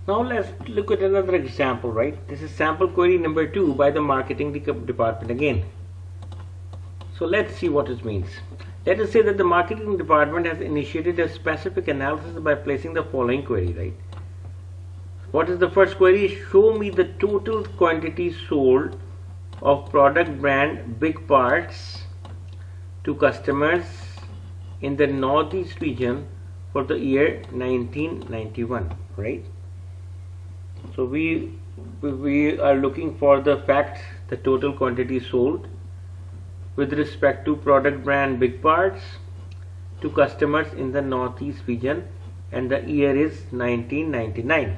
Now let's look at another example, right? This is sample query number 2 by the marketing department again. So let's see what it means. Let us say that the marketing department has initiated a specific analysis by placing the following query, right? What is the first query? Show me the total quantity sold of product brand Big Parts to customers in the Northeast region for the year 1991, right? So we are looking for the fact, the total quantity sold with respect to product brand Big Parts to customers in the Northeast region, and the year is 1999.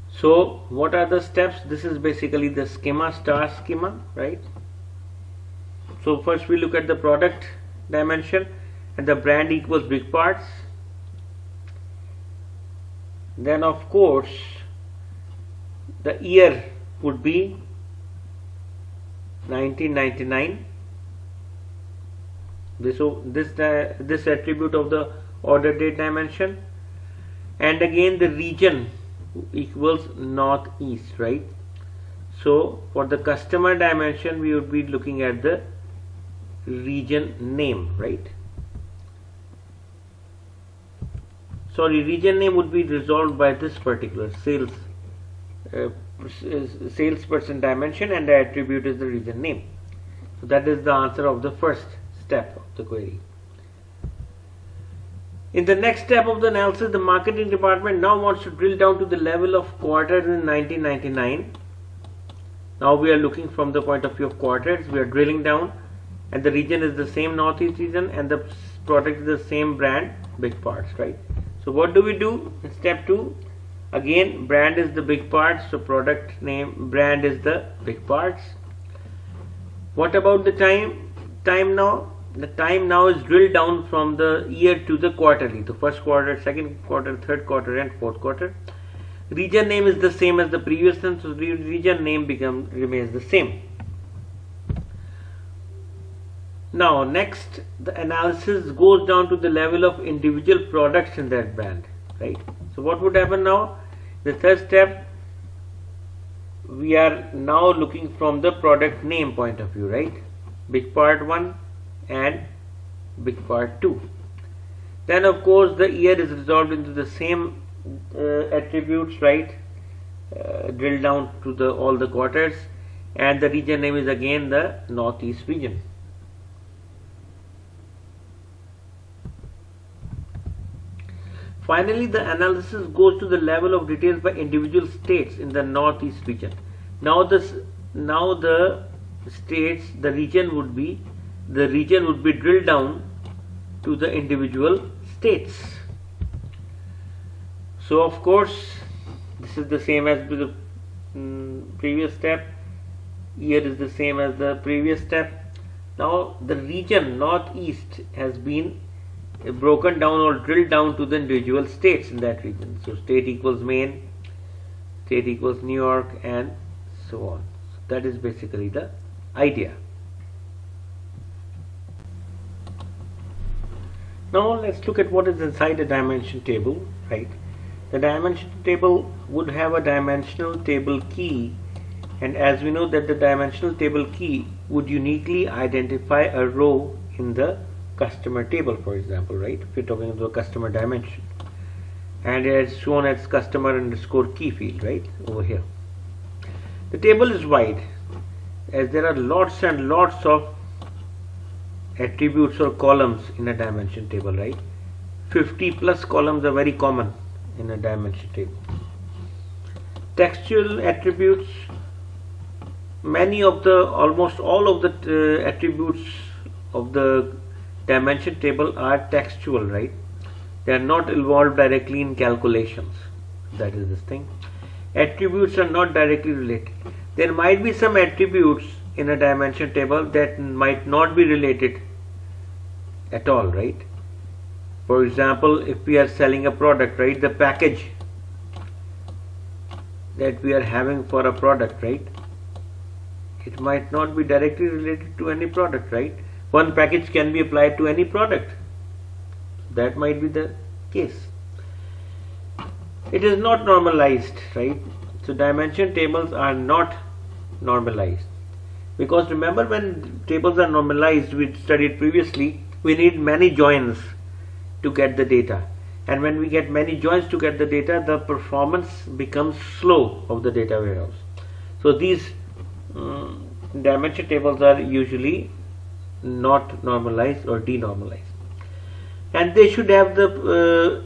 So what are the steps? This is basically the schema, star schema, right? So first we look at the product dimension, and the brand equals Big Parts. Then of course the year would be 1999. This attribute of the order date dimension, and again the region equals Northeast, right? So for the customer dimension we would be looking at the region name, right? Sorry, region name would be resolved by this particular salesperson dimension, and the attribute is the region name. So that is the answer of the first step of the query. In the next step of the analysis, the marketing department now wants to drill down to the level of quarters in 1999. Now we are looking from the point of view of quarters. We are drilling down, and the region is the same Northeast region, and the product is the same brand Big Parts, right? So what do we do in step 2? Again, brand is the Big Parts, so product name brand is the Big Parts. What about the time now? The time now is drilled down from the year to the quarterly, the first quarter, second quarter, third quarter, and fourth quarter. Region name is the same as the previous one, so region name remains the same. Now next, the analysis goes down to the level of individual products in that brand, right? So what would happen now? The third step, we are now looking from the product name point of view, right? Big Part 1 and Big Part 2. Then of course the year is resolved into the same attributes, right? Drill down to all the quarters, and the region name is again the Northeast region. Finally, the analysis goes to the level of details by individual states in the Northeast region. Now the states, the region would be drilled down to the individual states. So of course this is the same as the previous step. Year is the same as the previous step. Now the region Northeast has been broken down or drilled down to the individual states in that region. So state equals Maine, state equals New York, and so on. So that is basically the idea. Now let's look at what is inside a dimension table, right? The dimension table would have a dimensional table key, and as we know that the dimensional table key would uniquely identify a row in the customer table, for example, right? If you're talking about customer dimension, and it's shown as customer underscore key field, right, over here. The table is wide as there are lots and lots of attributes or columns in a dimension table, right? 50 plus columns are very common in a dimension table. Textual attributes, almost all of the attributes of the dimension table are textual, right? They are not involved directly in calculations. That is this thing. Attributes are not directly related. There might be some attributes in a dimension table that might not be related at all, right? For example, if we are selling a product, right, the package that we are having for a product, right, it might not be directly related to any product, right? One package can be applied to any product. That might be the case. it is not normalized, right? So dimension tables are not normalized, because remember, when tables are normalized, we studied previously, we need many joins to get the data, and when we get many joins to get the data, the performance becomes slow of the data warehouse. So these dimension tables are usually not normalized or denormalized, and they should have the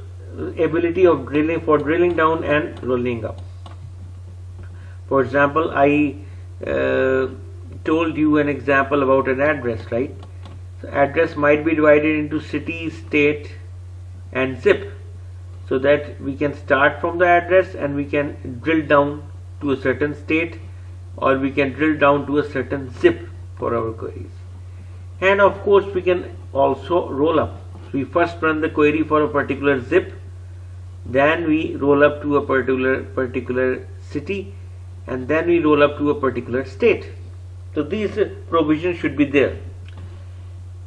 ability of drilling down and rolling up. For example, I told you an example about an address, right? So address might be divided into city, state and zip, so that we can start from the address and we can drill down to a certain state, or we can drill down to a certain zip for our queries. And of course we can also roll up. We first run the query for a particular zip, then we roll up to a particular city, and then we roll up to a particular state. So these provisions should be there.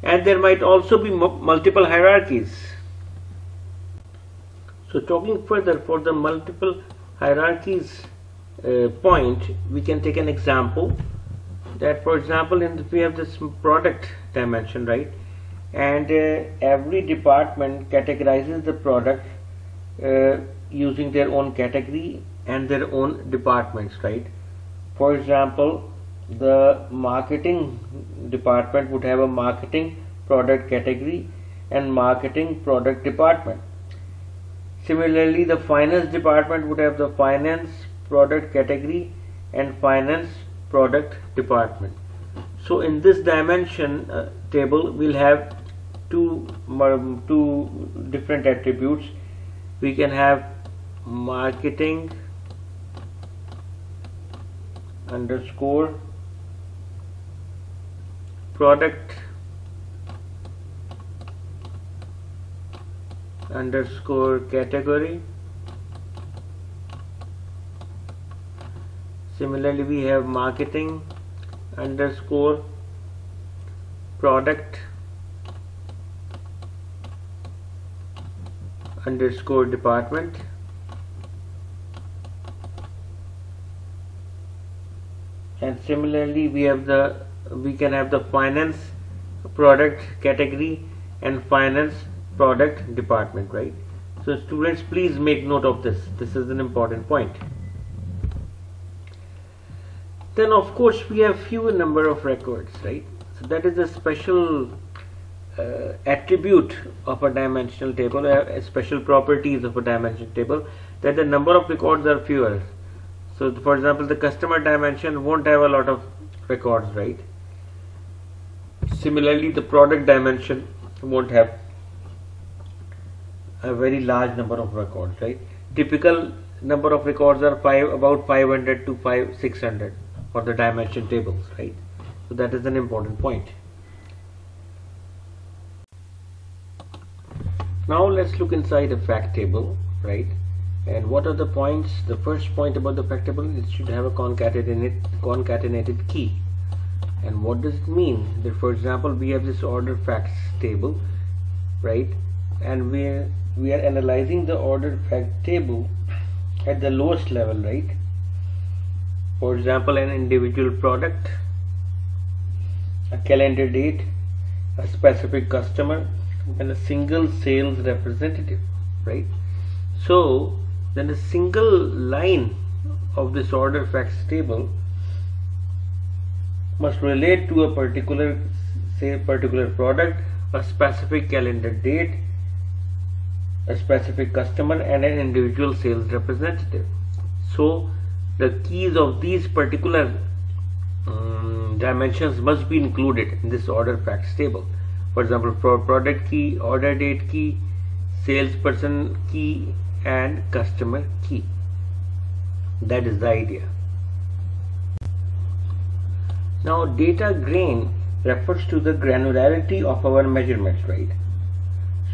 And there might also be multiple hierarchies. So talking further, for the multiple hierarchies point, we can take an example that, for example, we have this product dimension, right? And every department categorizes the product using their own category and their own departments, right? For example, the marketing department would have a marketing product category and marketing product department. Similarly, the finance department would have the finance product category and finance product department. So in this dimension table, we'll have two different attributes. We can have marketing underscore product underscore category. Similarly, we have marketing underscore product underscore department. And similarly, we can have the finance product category and finance product department, right? So students, please make note of this. This is an important point. Then of course we have fewer number of records, right? So that is a special attribute of a dimensional table, a special properties of a dimensional table, that the number of records are fewer. So for example, the customer dimension won't have a lot of records, right? Similarly, the product dimension won't have a very large number of records, right? Typical number of records are about 500 to 600 for the dimension tables, right? So that is an important point. Now let's look inside a fact table, right? And what are the points? The first point about the fact table, it should have a concatenated key. And what does it mean? That for example, we have this order facts table, right? And we are analyzing the order fact table at the lowest level, right? For example, an individual product, a calendar date, a specific customer, and a single sales representative, right? So then a single line of this order facts table must relate to a particular product, a specific calendar date, a specific customer, and an individual sales representative. So the keys of these particular dimensions must be included in this order facts table. For example, for product key, order date key, salesperson key, and customer key. That is the idea. Now data grain refers to the granularity of our measurements, right?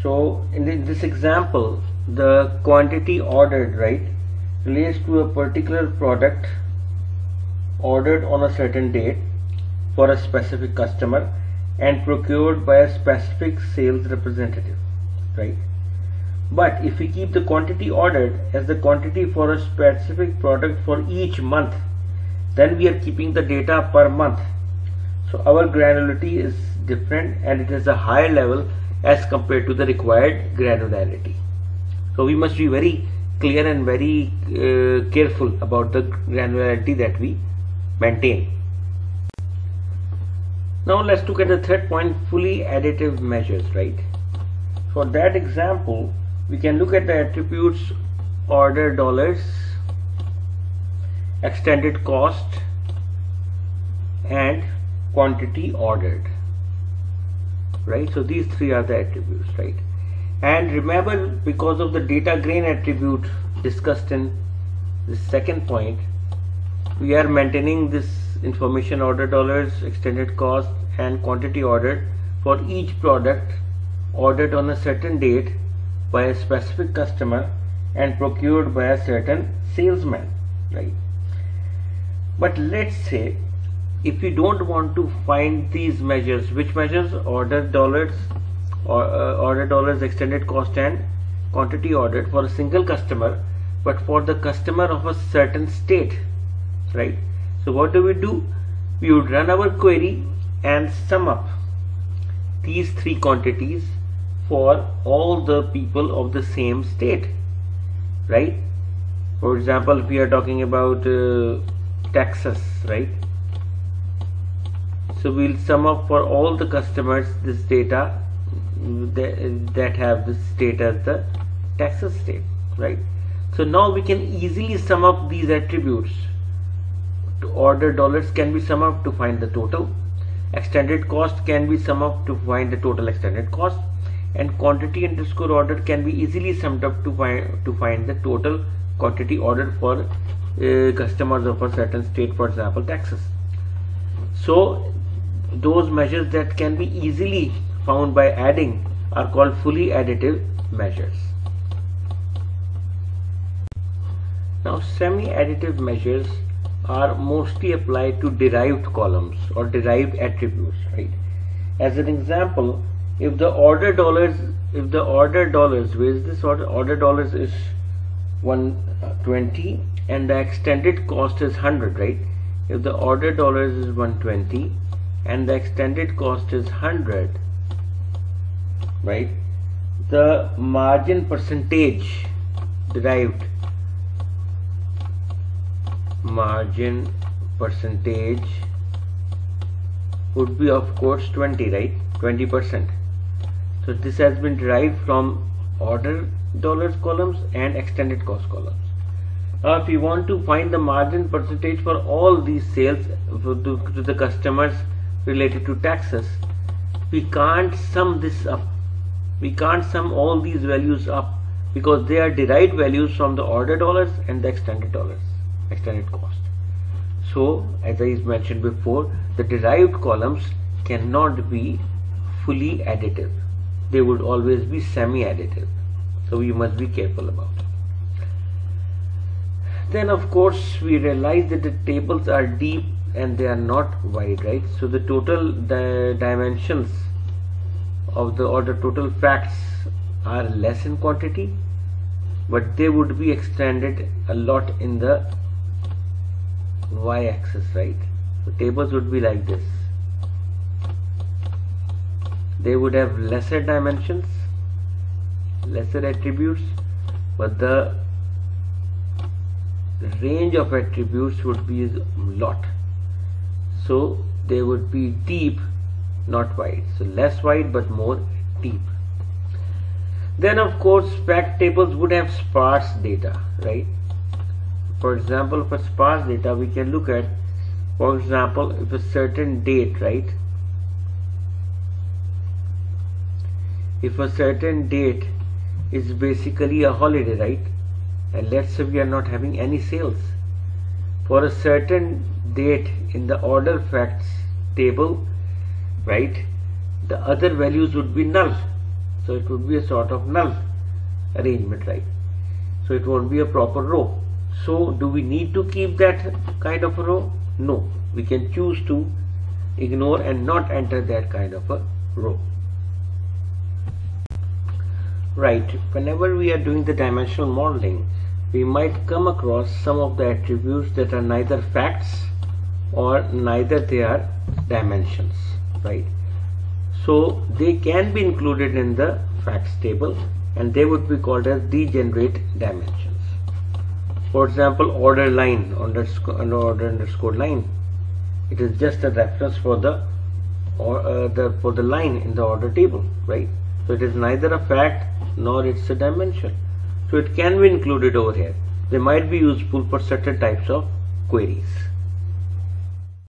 So in this example, the quantity ordered, right, relates to a particular product ordered on a certain date for a specific customer and procured by a specific sales representative, right? But if we keep the quantity ordered as the quantity for a specific product for each month, then we are keeping the data per month. So our granularity is different and it is a higher level as compared to the required granularity. So we must be very clear and very careful about the granularity that we maintain. Now let's look at the third point, fully additive measures, right? For that example, we can look at the attributes order dollars, extended cost, and quantity ordered, right? So these three are the attributes, right? And remember, because of the data grain attribute discussed in the second point, we are maintaining this information order dollars, extended cost, and quantity ordered for each product ordered on a certain date by a specific customer and procured by a certain salesman, right? But let's say if you don't want to find these measures, which measures? Order dollars, extended cost, and quantity ordered for a single customer, but for the customer of a certain state, right? So what do? We would run our query and sum up these three quantities for all the people of the same state, right? For example, if we are talking about Texas, right? So we'll sum up for all the customers this data that have this state as the Texas state, right? So now we can easily sum up these attributes. Order dollars can be summed up to find the total, extended cost can be summed up to find the total extended cost, and quantity underscore order can be easily summed up to find the total quantity ordered for customers of a certain state, for example Texas. So those measures that can be easily found by adding are called fully additive measures. Now semi-additive measures are mostly applied to derived columns or derived attributes, right? As an example, if the order dollars, where is this order dollars is 120 and the extended cost is 100, right? If the order dollars is 120 and the extended cost is 100, right? The margin percentage derived, margin percentage would be of course 20, right? 20%. So this has been derived from order dollars columns and extended cost columns. Now if we want to find the margin percentage for all these sales to the customers related to Texas, we can't sum this up. We can't sum all these values up because they are derived values from the order dollars and the extended cost. So as I mentioned before, the derived columns cannot be fully additive. They would always be semi-additive. So we must be careful about it. Then of course we realize that the tables are deep and they are not wide, right? So the total dimensions of the order total facts are less in quantity, but they would be extended a lot in the y-axis, right? So tables would be like this. They would have lesser dimensions, lesser attributes, but the range of attributes would be a lot. So they would be deep, not wide. So less wide but more deep. Then of course fact tables would have sparse data, right? For example, for sparse data we can look at, for example, if a certain date, right? If a certain date is basically a holiday, right? And let's say we are not having any sales. For a certain date in the order facts table, right, the other values would be null. So it would be a sort of null arrangement, right? So it won't be a proper row. So do we need to keep that kind of a row? No. We can choose to ignore and not enter that kind of a row. Right, whenever we are doing the dimensional modeling, we might come across some of the attributes that are neither facts or neither they are dimensions, right? So they can be included in the facts table and they would be called as degenerate dimensions. For example, order line, order underscore line, it is just a reference for the line in the order table, right? So it is neither a fact nor it's a dimension. So it can be included over here. They might be useful for certain types of queries.